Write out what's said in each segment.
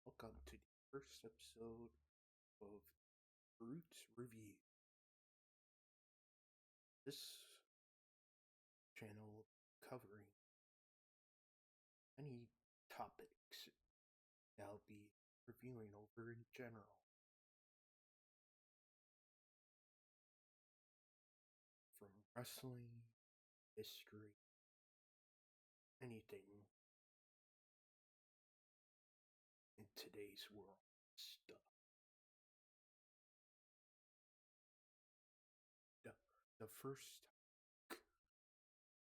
Welcome to the first episode of Roots Review. This channel will be covering any topics that I'll be reviewing over in general. From wrestling, history, anything in today's world stuff. The first topic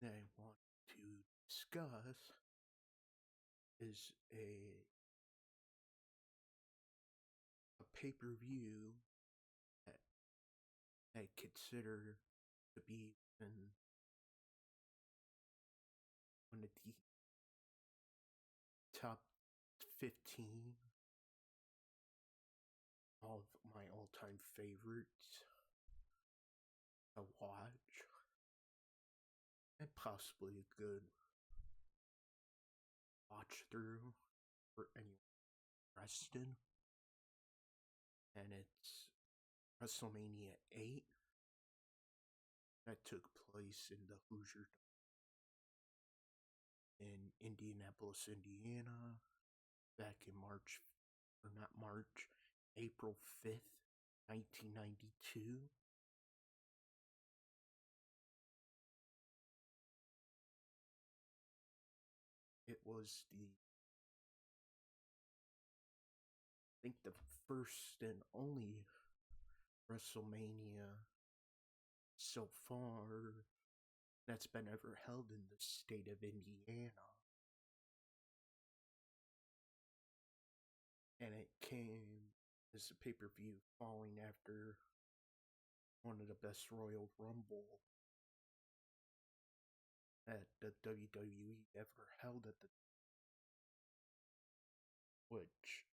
that I want to discuss is a pay-per-view that I consider to be one of the top 15 of my all-time favorites to watch, and possibly a good watch through for anyone interested. And it's Wrestlemania VIII that took place in the Hoosier in Indianapolis, Indiana, back in April 5th, 1992. It was I think the first and only WrestleMania so far that's been ever held in the state of Indiana. And it came as a pay-per-view following after one of the best Royal Rumble that the WWE ever held at which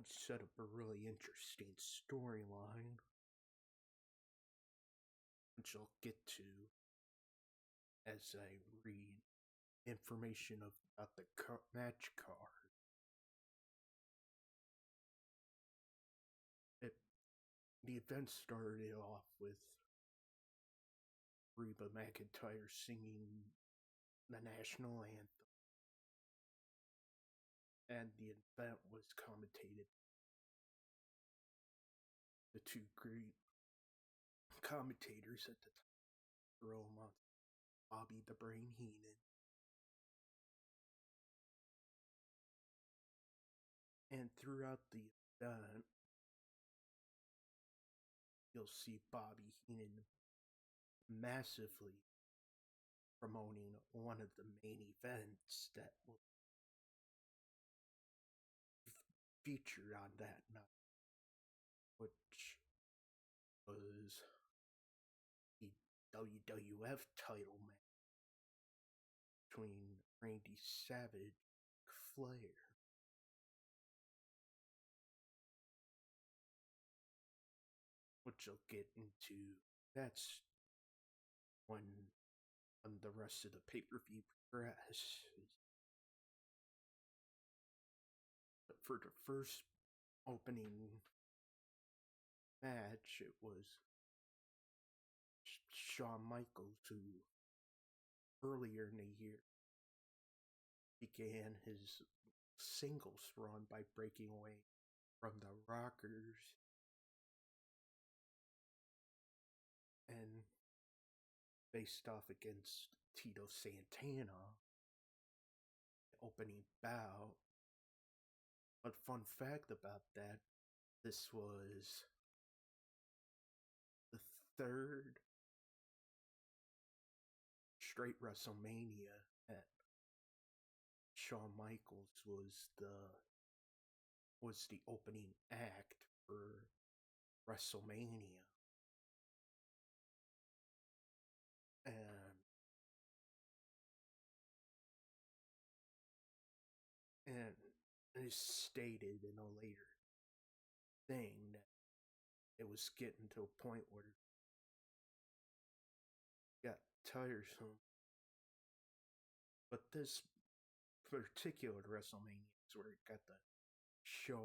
set up a really interesting storyline, which I'll get to as I read information about the match card. The event started off with Reba McEntire singing the national anthem, and the event was commentated. The two great commentators at the time, Bobby the Brain Heenan and throughout the event, you'll see Bobby Heenan massively promoting one of the main events that will featured on that night, which was the WWF title match between Randy Savage and Flair. Which I'll get into. That's when the rest of the pay-per-view progresses. But for the first opening match, it was Shawn Michaels, who earlier in the year began his singles run by breaking away from the Rockers and faced off against Tito Santana, opening bout. But fun fact about that, this was the third straight WrestleMania that Shawn Michaels was the opening act for WrestleMania. And it is stated in a later thing that it was getting to a point where it got tiresome. But this particular WrestleMania is where it got the show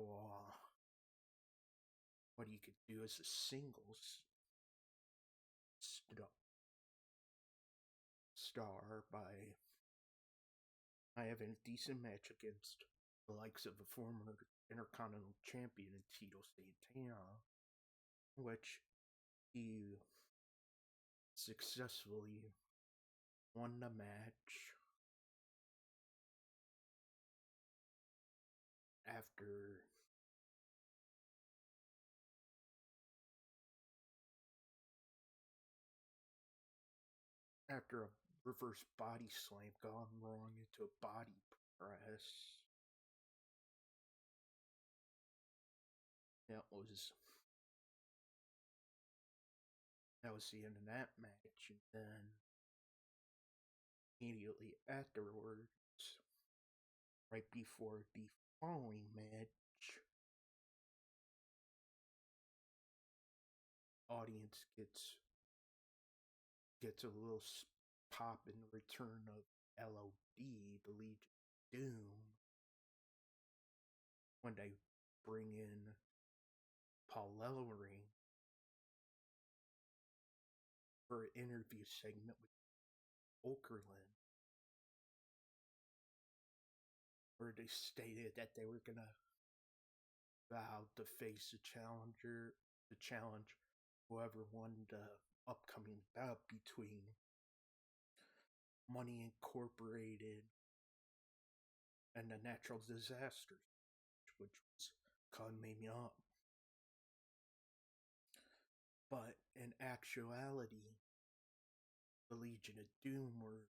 what you could do as a singles star by having a decent match against the likes of a former Intercontinental Champion Tito Santana, which he successfully won the match after a reverse body slam gone wrong into a body press. That was the end of that match, and then immediately afterwards, right before the following match, audience gets a little pop in the return of LOD, the Legion of Doom, when they bring in Paul Ellering for an interview segment with Okerlund, where they stated that they were gonna vow to face the challenger, to challenge whoever won the upcoming bout between Money Incorporated and the Natural Disasters, which was coming up. But in actuality, the Legion of Doom were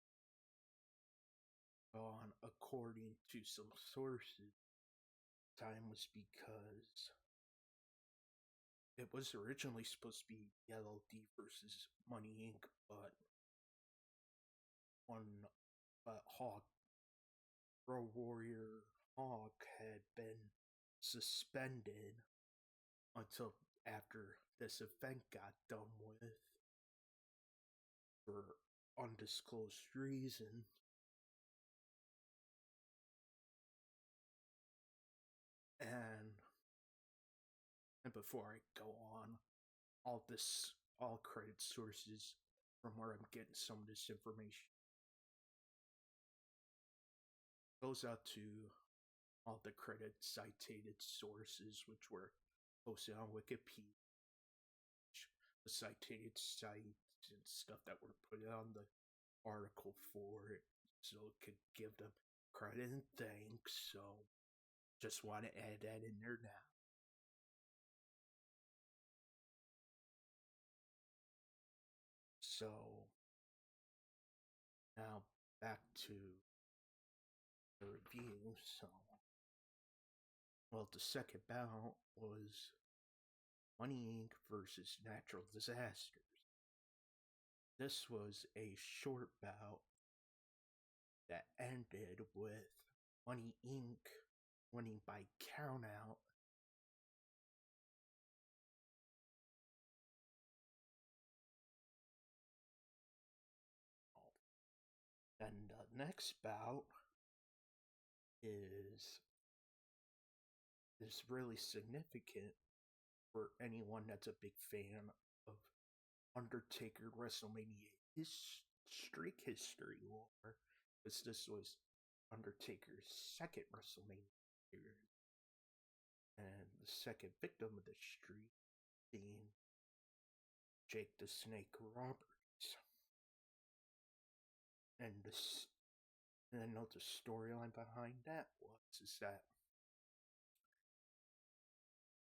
gone, according to some sources. Time was because it was originally supposed to be LOD versus Money Inc., but Hawk, Road Warrior Hawk, had been suspended until after this event got done with for undisclosed reason. And before I go on, all credit sources from where I'm getting some of this information goes out to all the credit cited sources, which were posted on Wikipedia, the cited sites and stuff that were put on the article for it, so it could give them credit and thanks. So just want to add that in there now. So now back to the review. The second bout was Money Inc. versus Natural Disasters. This was a short bout that ended with Money Inc. winning by countout. And the next bout is really significant for anyone that's a big fan of Undertaker WrestleMania streak history lore, because this was Undertaker's second WrestleMania, and the second victim of the streak being Jake the Snake Roberts. And I know the storyline behind that is that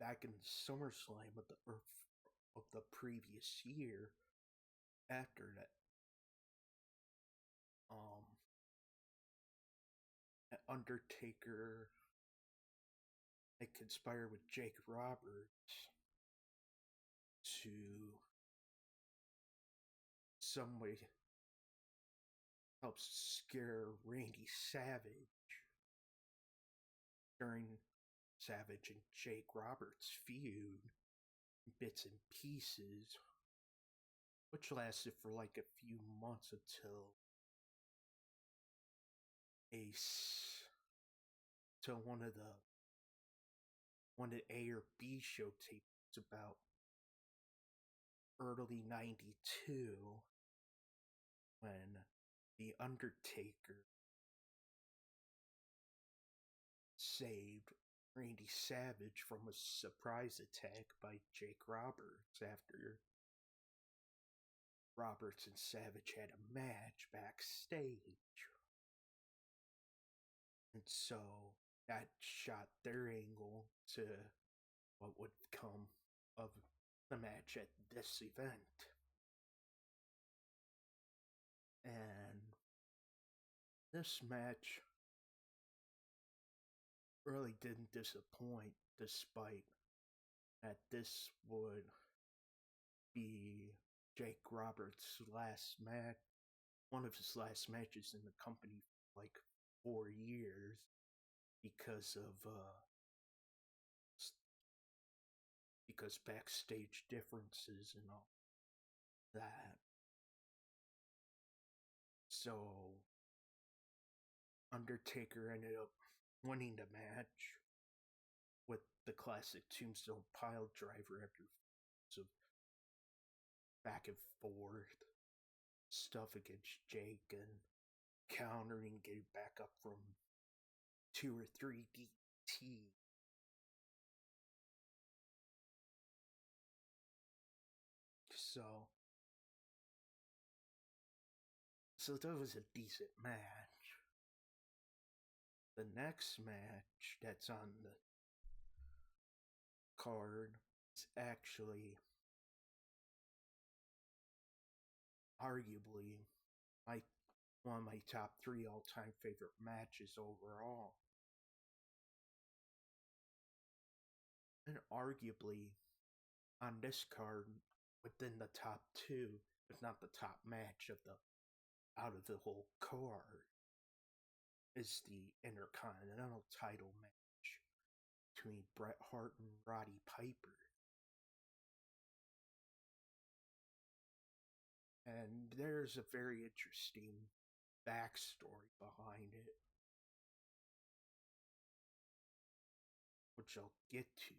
back in SummerSlam of the previous year, after that, Undertaker had conspired with Jake Roberts to some way help scare Randy Savage during Savage and Jake Roberts' feud, bits and pieces, which lasted for like a few months until one of the one of the A or B show tapes about early 92 when The Undertaker saved Randy Savage from a surprise attack by Jake Roberts after Roberts and Savage had a match backstage. And so that shot their angle to what would come of the match at this event. And this match really didn't disappoint, despite that this would be Jake Roberts' last match, one of his last matches in the company for like 4 years because of because backstage differences and all that. So Undertaker ended up winning the match with the classic Tombstone pile driver after of back and forth stuff against Jake and countering, getting back up from 2 or 3 DT. So that was a decent match. The next match that's on the card is actually arguably one of my top 3 all-time favorite matches overall. And arguably on this card within the top 2, if not the top match out of the whole card, is the Intercontinental title match between Bret Hart and Roddy Piper. And there's a very interesting backstory behind it, which I'll get to.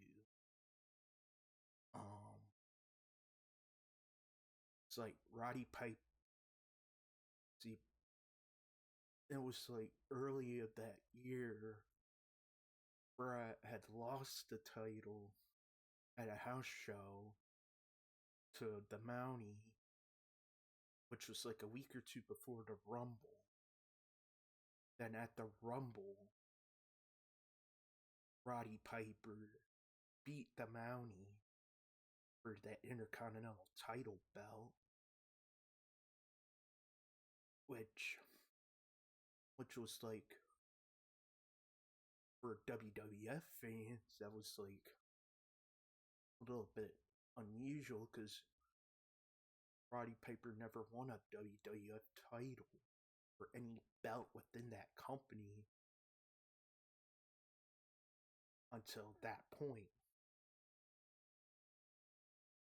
It's like Roddy Piper. See, it was like early of that year, Bret had lost the title at a house show to the Mountie, which was like a week or two before the Rumble. Then at the Rumble, Roddy Piper beat the Mountie for that Intercontinental title belt, which was like, for WWF fans, that was like a little bit unusual because Roddy Piper never won a WWF title or any belt within that company until that point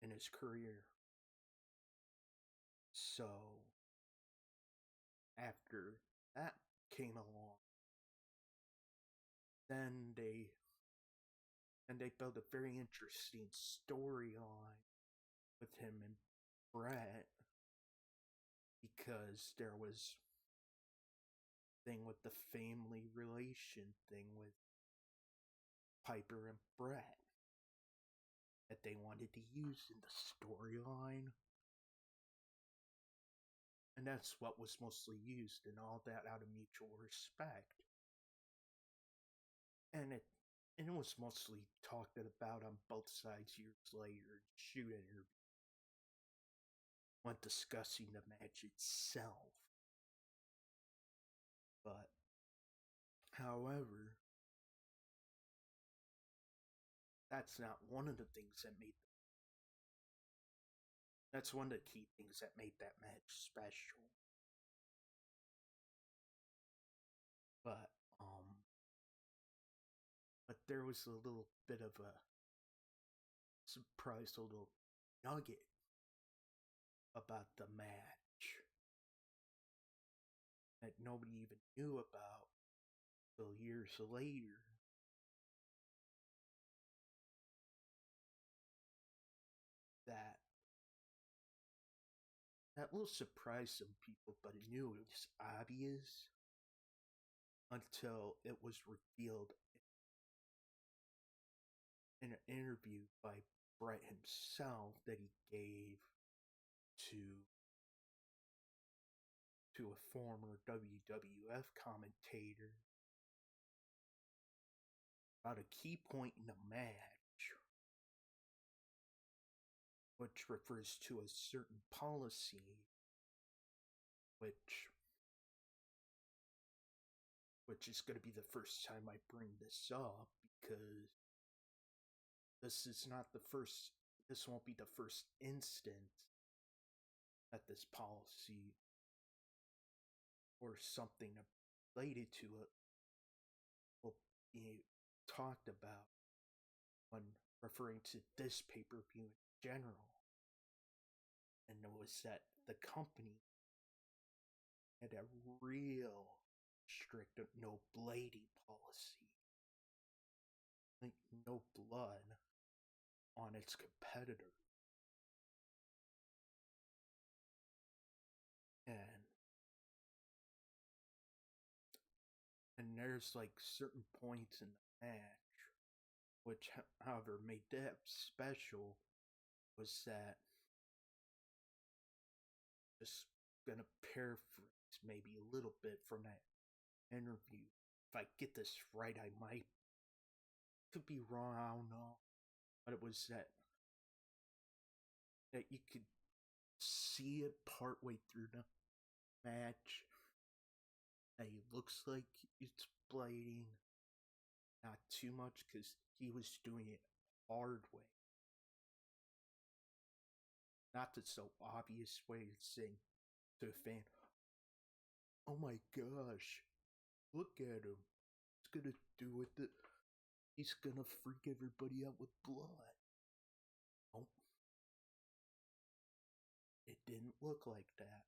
in his career. So after that came along, then they built a very interesting storyline with him and Bret, because there was thing with the family relation thing with Piper and Bret that they wanted to use in the storyline. And that's what was mostly used, and all that out of mutual respect. And it was mostly talked about on both sides years later, shoot interview, when discussing the match itself. But, however, that's not one of the things that made that's one of the key things that made that match special. But there was a little bit of a surprise, little nugget about the match that nobody even knew about till years later. That will surprise some people, but I knew it was obvious until it was revealed in an interview by Brett himself that he gave to a former WWF commentator about a key point in the match, which refers to a certain policy, which is going to be the first time I bring this up, because this won't be the first instance that this policy or something related to it will be talked about when referring to this pay-per-view in general. And it was that the company had a real strict no blading policy. Like, no blood on its competitor. And there's like certain points in the match which, however, made that special, was that, just gonna paraphrase maybe a little bit from that interview. If I get this right, I might, could be wrong, I don't know. But it was that you could see it partway through the match that he looks like it's bleeding. Not too much, because he was doing it hard way. Not the so obvious way to saying to a fan, oh my gosh, look at him. He's gonna do it. He's gonna freak everybody out with blood. Oh, it didn't look like that.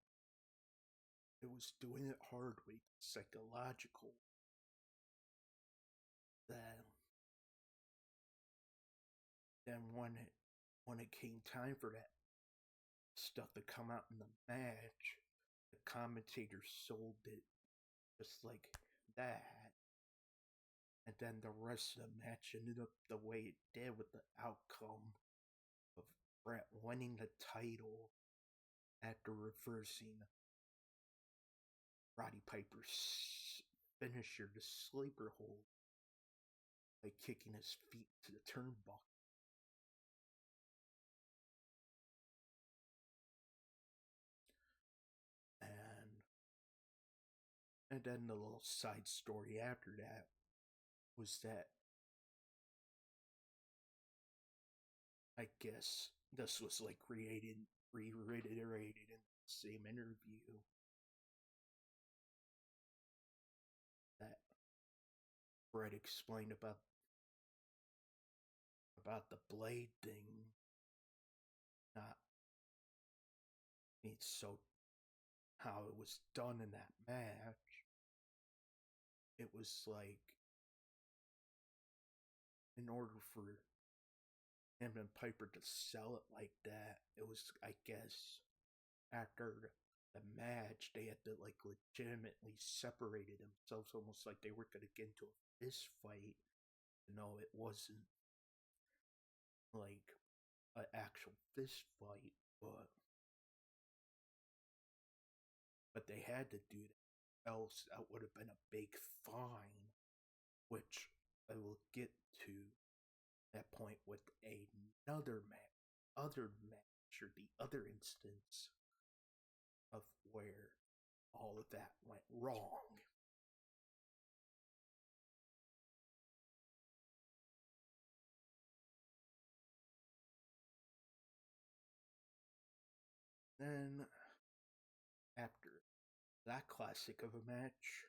It was doing it hard way, psychological. Then when it came time for that stuff to come out in the match, the commentator sold it just like that. And then the rest of the match ended up the way it did, with the outcome of Brett winning the title after reversing Roddy Piper's finisher, the sleeper hold, by kicking his feet to the turnbuckle. And then the little side story after that was that, I guess this was like reiterated in the same interview, that Brett explained about the blade thing, not so how it was done in that match. It was like, in order for him and Piper to sell it like that, it was, I guess, after the match, they had to like legitimately separated themselves, almost like they were gonna get into a fist fight. No, it wasn't like an actual fist fight, but they had to do that, else that would have been a big fine, which I will get to that point with another other match, or the other instance of where all of that went wrong. Then, after that classic of a match,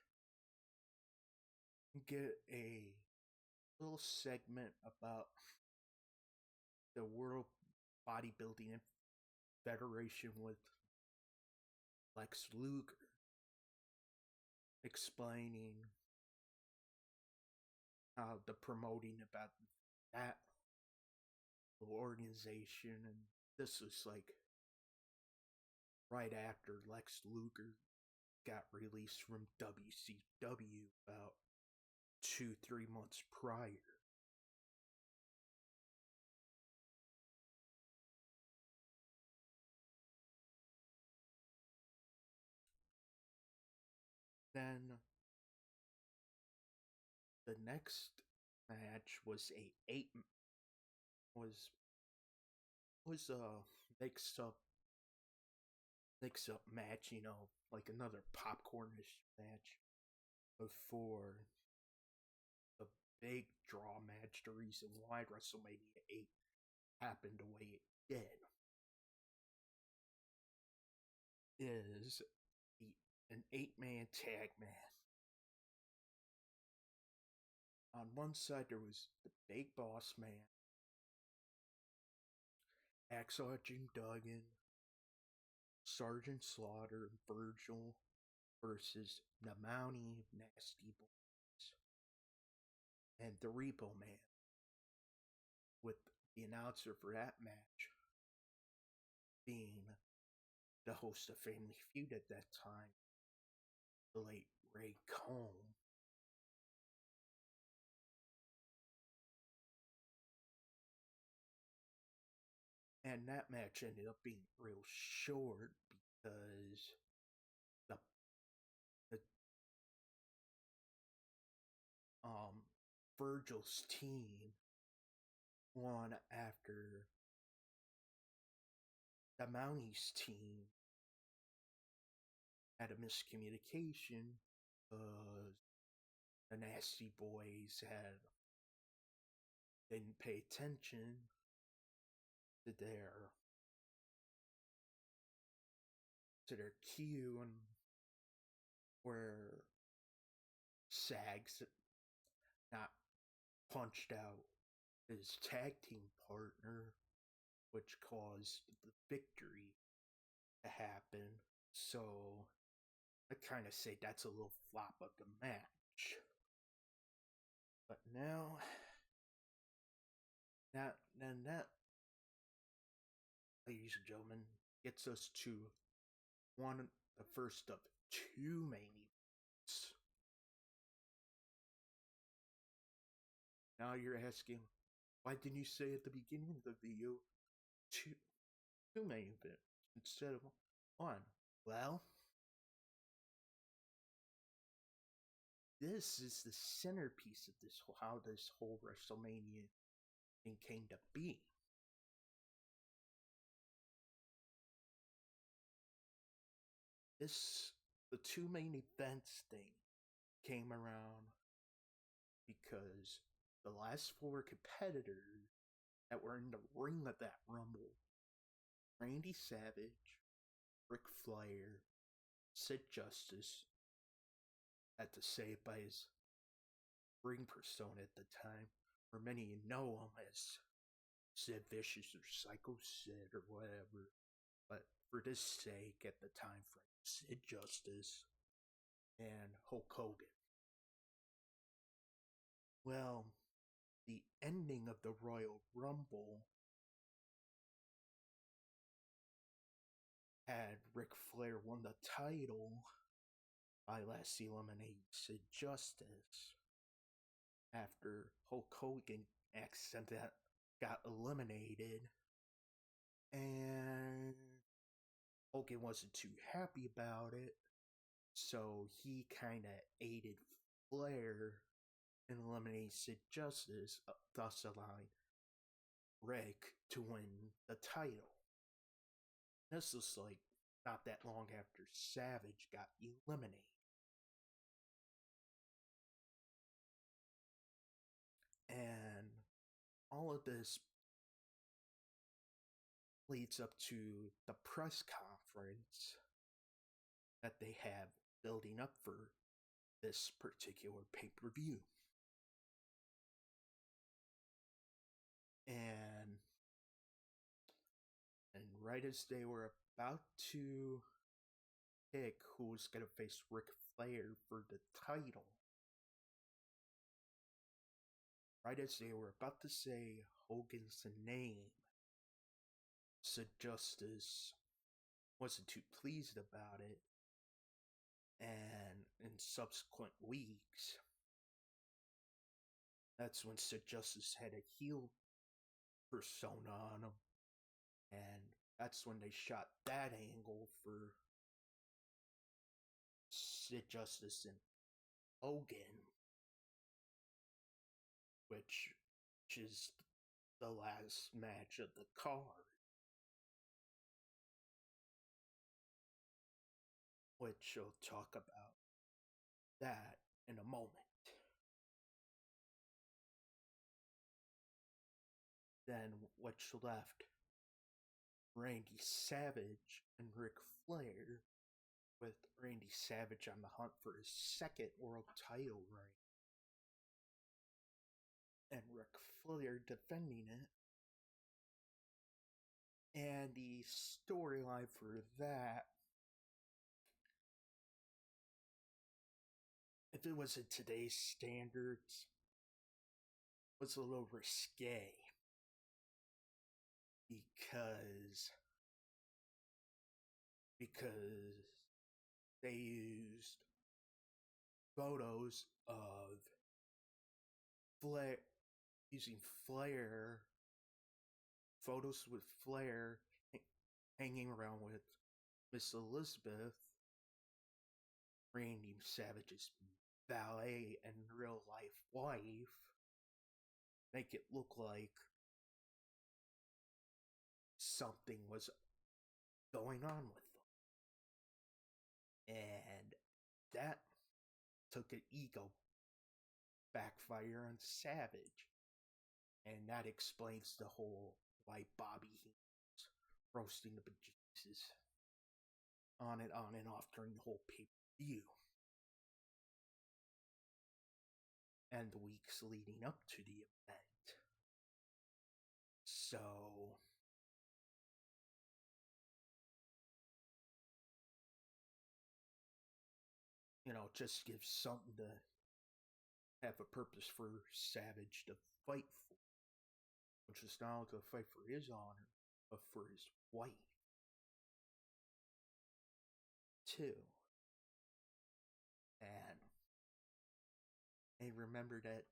we get a little segment about the World Bodybuilding Federation with Lex Luger, explaining how the promoting about that organization, and this was like right after Lex Luger got released from WCW about 2, 3 months prior. Then the next match was a eight was a mix up match, like another popcornish match before the big draw match. The reason why WrestleMania 8 happened the way it did is an 8-man tag match. On one side, there was the Big Boss Man, Hacksaw Jim Duggan, Sergeant Slaughter, and Virgil versus the Mountie Nasty Boys and the Repo Man, with the announcer for that match being the host of Family Feud at that time, the late Ray Comb. And that match ended up being real short because the the Virgil's team won after the Mountie's team had a miscommunication because the Nasty Boys didn't pay attention to their cue, and where Sags not punched out his tag team partner, which caused the victory to happen. So I kind of say that's a little flop of the match. But now, that, ladies and gentlemen, gets us to the first of two main events. Now you're asking, why didn't you say at the beginning of the video two main events instead of one? Well, this is the centerpiece of how this whole WrestleMania thing came to be. The two main events thing came around because the last four competitors that were in the ring of that Rumble, Randy Savage, Ric Flair, Sid Justice, had to say it by his ring persona at the time, or many of you know him as Sid Vicious or Psycho Sid or whatever, but for this sake at the time frame, Sid Justice and Hulk Hogan. Well, the ending of the Royal Rumble had Ric Flair won the title by last eliminating Sid Justice after Hulk Hogan accidentally got eliminated, and Hogan wasn't too happy about it, so he kind of aided Flair in eliminating Sid Justice, thus allowing Rick to win the title. This was like not that long after Savage got eliminated. And all of this leads up to the press conference that they have building up for this particular pay-per-view. And right as they were about to pick who was going to face Ric Flair for the title, right as they were about to say Hogan's name, Sid Justice wasn't too pleased about it, and in subsequent weeks, that's when Sid Justice had a heel persona on him, and that's when they shot that angle for Sid Justice and Hogan, which is the last match of the card, which I'll talk about that in a moment. Then which left Randy Savage and Ric Flair, with Randy Savage on the hunt for his second world title reign, and Ric Flair defending it. And the storyline for that, if it was in today's standards, was a little risque because they used photos of Flair, using Flair, photos with Flair hanging around with Miss Elizabeth, Randy Savage's valet and real life wife, make it look like something was going on with them. And that took an ego backfire on Savage. And that explains the whole why Bobby was roasting the bejesus on and off during the whole pay-per-view. And the weeks leading up to the event. So, just gives something to have a purpose for Savage to fight for, which is not only to fight for his honor, but for his wife too. And I remember that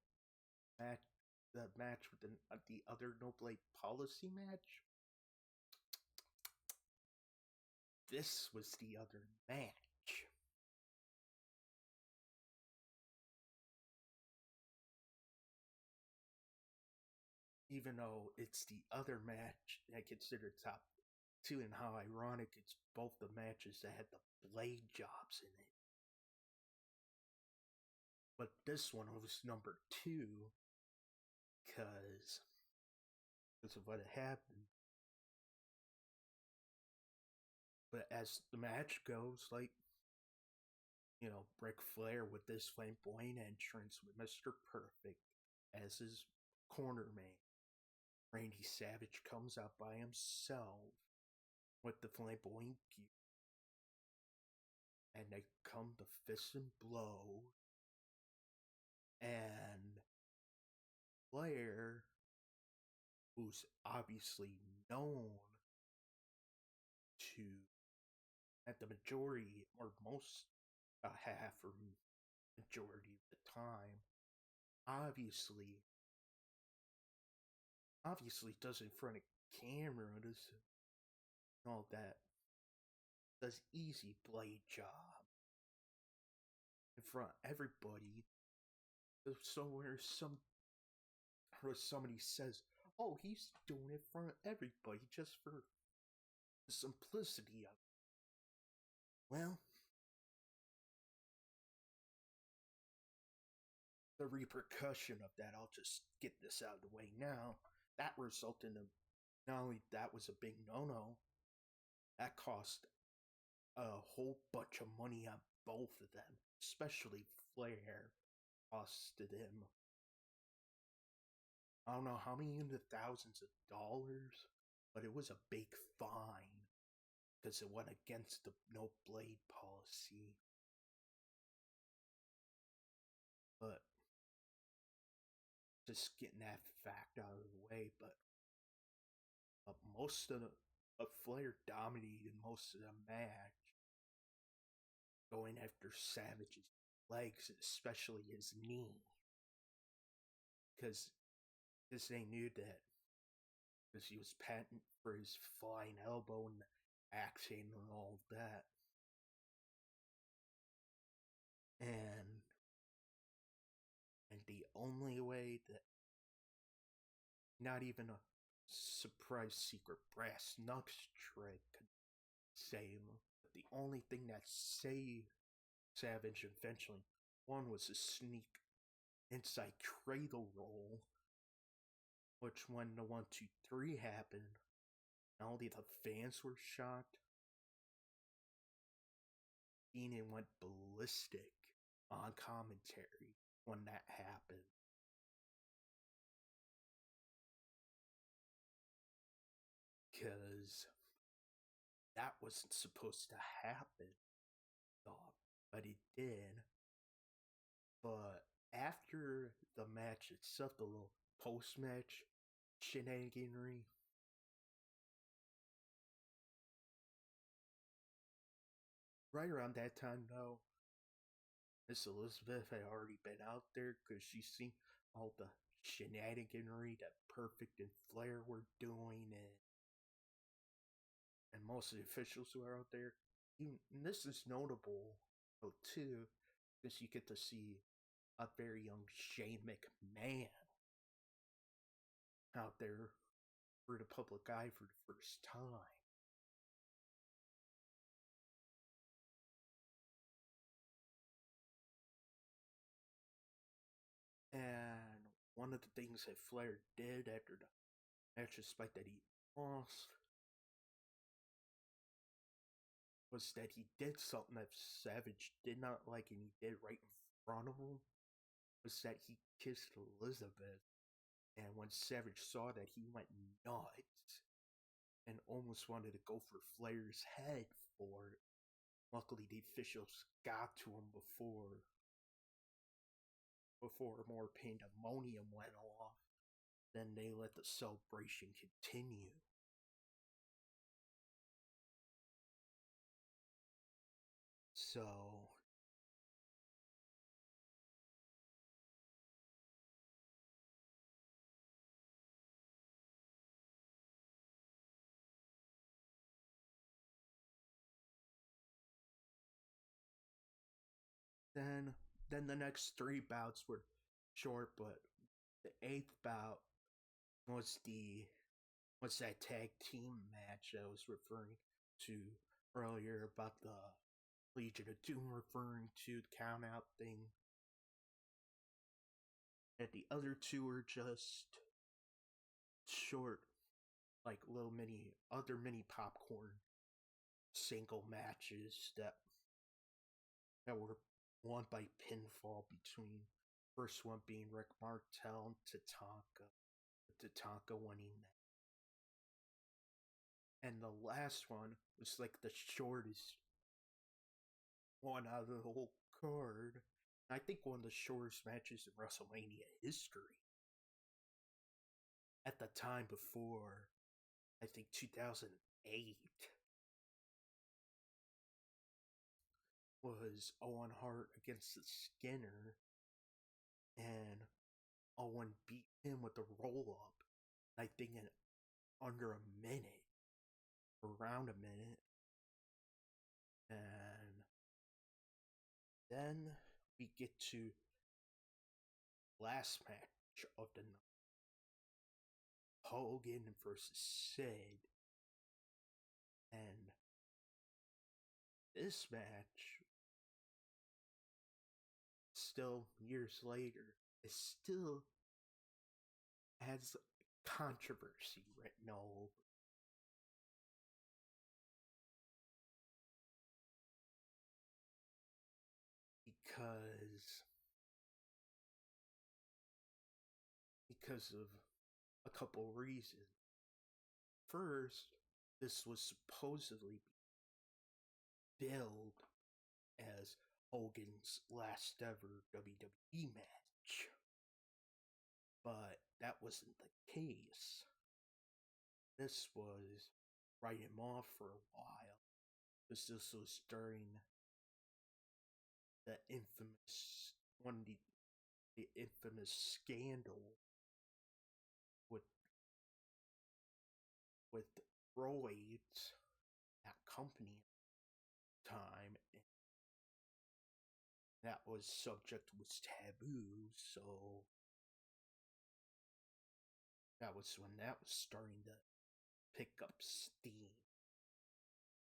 the match with the other No Blade Policy match. This was the other match. Even though it's the other match I consider top two, and how ironic it's both the matches that had the blade jobs in it. But this one was number 2 because of what happened. But as the match goes, Ric Flair with this flamboyant entrance with Mr. Perfect as his corner man. Randy Savage comes out by himself with the flamboyant gear. And they come to fist and blow. And Flair, who's obviously known to, at the majority or most half or majority of the time, obviously does in front of camera, does all that, does easy blade job in front of everybody. So where somebody says, "Oh, he's doing it in front of everybody just for the simplicity of it." Well, the repercussion of that, I'll just get this out of the way now, that resulted in not only that was a big no-no, that cost a whole bunch of money on both of them, especially Flair. Costed him, I don't know how many in the thousands of dollars, but it was a big fine because it went against the no blade policy. But just getting that fact out of the way, but most of but Flair dominated most of the match, going after Savage's legs, especially his knee, because they knew that because he was patent for his flying elbow and axing and all of that. And the only way that not even a surprise secret brass knucks trick could save him, but the only thing that saved Savage eventually one was a sneak inside cradle roll, which when the 1, 2, 3 happened, not only the fans were shocked, Heenan went ballistic on commentary when that happened. Because that wasn't supposed to happen, but it did. But after the match itself, the little post-match shenaniganry, right around that time, though, Miss Elizabeth had already been out there because she's seen all the shenaniganry that Perfect and Flair were doing, and most of the officials who are out there. And this is notable, too, because you get to see a very young Shane McMahon out there for the public eye for the first time. And one of the things that Flair did after the match, despite that he lost, was that he did something that Savage did not like, and he did right in front of him, was that he kissed Elizabeth. And when Savage saw that, he went nuts and almost wanted to go for Flair's head for it. Luckily, the officials got to him before more pandemonium went off. Then they let the celebration continue. So, then the next 3 bouts were short, but the 8th bout was that tag team match I was referring to earlier about the Legion of Doom referring to the count out thing. And the other 2 were just short, like little mini popcorn single matches that were won by pinfall, between first one being Rick Martel and Tatanka, with Tatanka winning that. And the last one was like the shortest one out of the whole card. I think one of the shortest matches in WrestleMania history. At the time before, I think 2008, was Owen Hart against the Skinner, and Owen beat him with a roll up, I think in under a minute, around a minute. And then we get to last match of the night, Hogan versus Sid. And this match, still years later, is still has controversy written all over. Because of a couple reasons. First, this was supposedly billed as Hogan's last ever WWE match, but that wasn't the case. This was write him off for a while. Because this was during the infamous the infamous scandal with with Freud's that company at the time, and that was taboo, so that was when that was starting to pick up steam.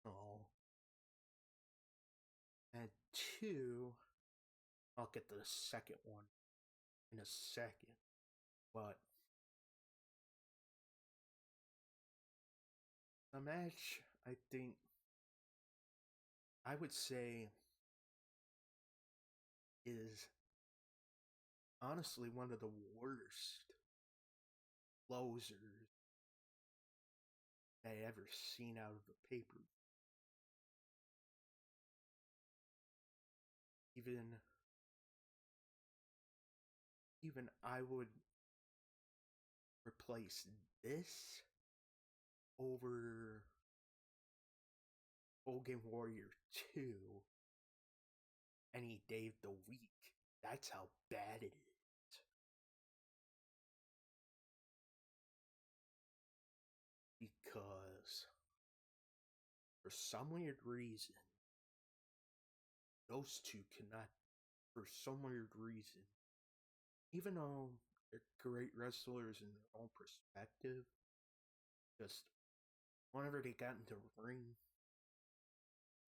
Oh, and two, I'll get to the second one in a second, but the match, I think, I would say, is honestly one of the worst closers I ever seen out of a paper. Even even I would replace this over Hogan Warrior 2 any day of the week. That's how bad it is. Because for some weird reason, those two cannot, for some weird reason, even though they're great wrestlers in their own perspective, just whenever they got into the ring,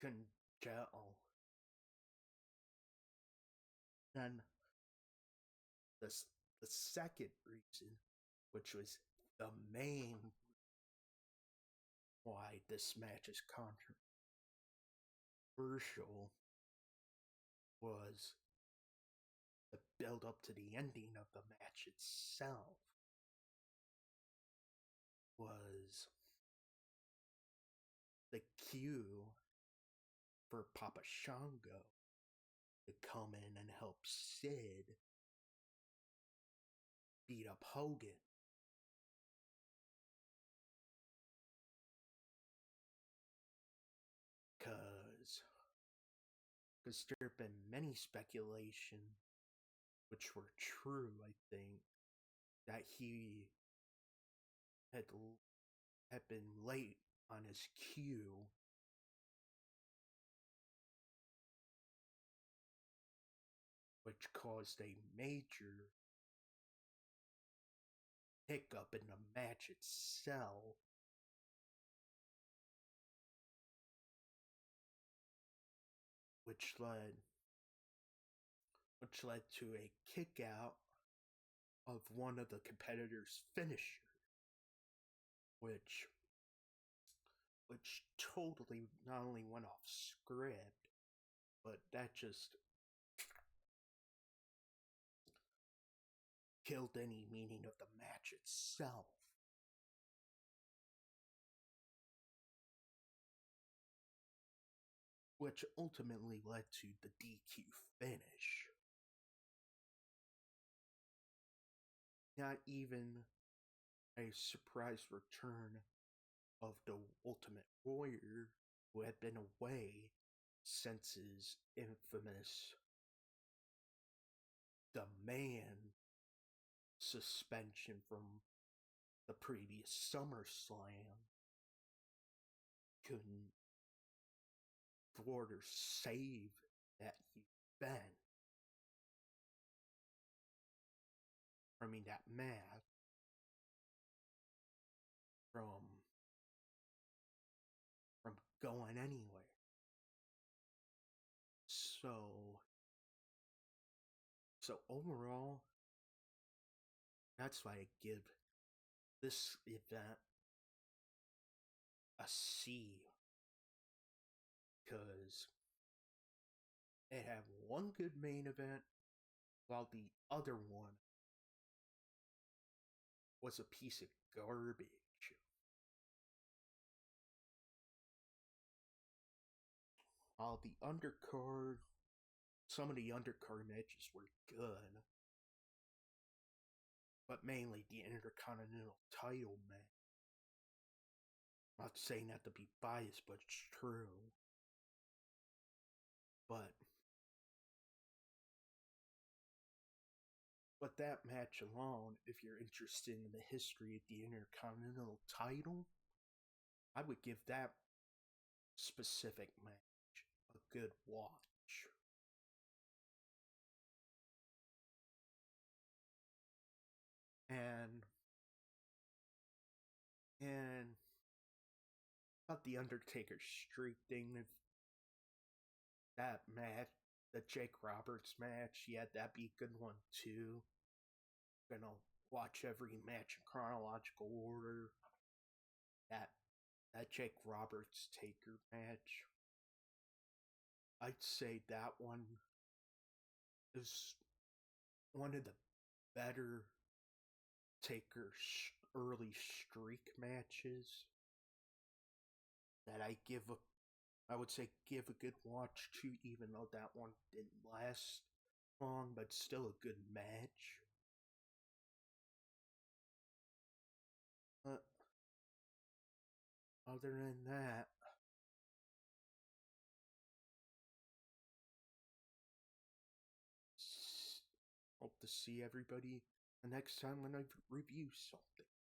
couldn't gel. Then the, the second reason, which was the main why this match is controversial, was the build up to the ending of the match itself. Was the cue for Papa Shango to come in and help Sid beat up Hogan. Because there have been many speculation, which were true, I think, that he had been late on his cue, which caused a major hiccup in the match itself. Which led to a kick out of one of the competitors' finisher, which totally not only went off script, but that just killed any meaning of the match itself. Which ultimately led to the DQ finish. Not even a surprise return of the Ultimate Warrior, who had been away since his infamous demand suspension from the previous SummerSlam, couldn't thwart or save that event. I mean, that match from going anywhere. So overall, that's why I give this event a C, because it had one good main event, while the other one was a piece of garbage. While the undercard, some of the undercard matches were good, but mainly the Intercontinental title match I'm not saying that to be biased, but it's true. But that match alone, if you're interested in the history of the Intercontinental title, I would give that specific match a good watch. And and about the Undertaker streak thing, if that match, the Jake Roberts match, yeah, that'd be a good one too. Gonna watch every match in chronological order. That Jake Roberts Taker match, I'd say that one is one of the better Taker early streak matches that I would say give a good watch to, even though that one didn't last long, but still a good match. But other than that, hope to see everybody the next time when I review something.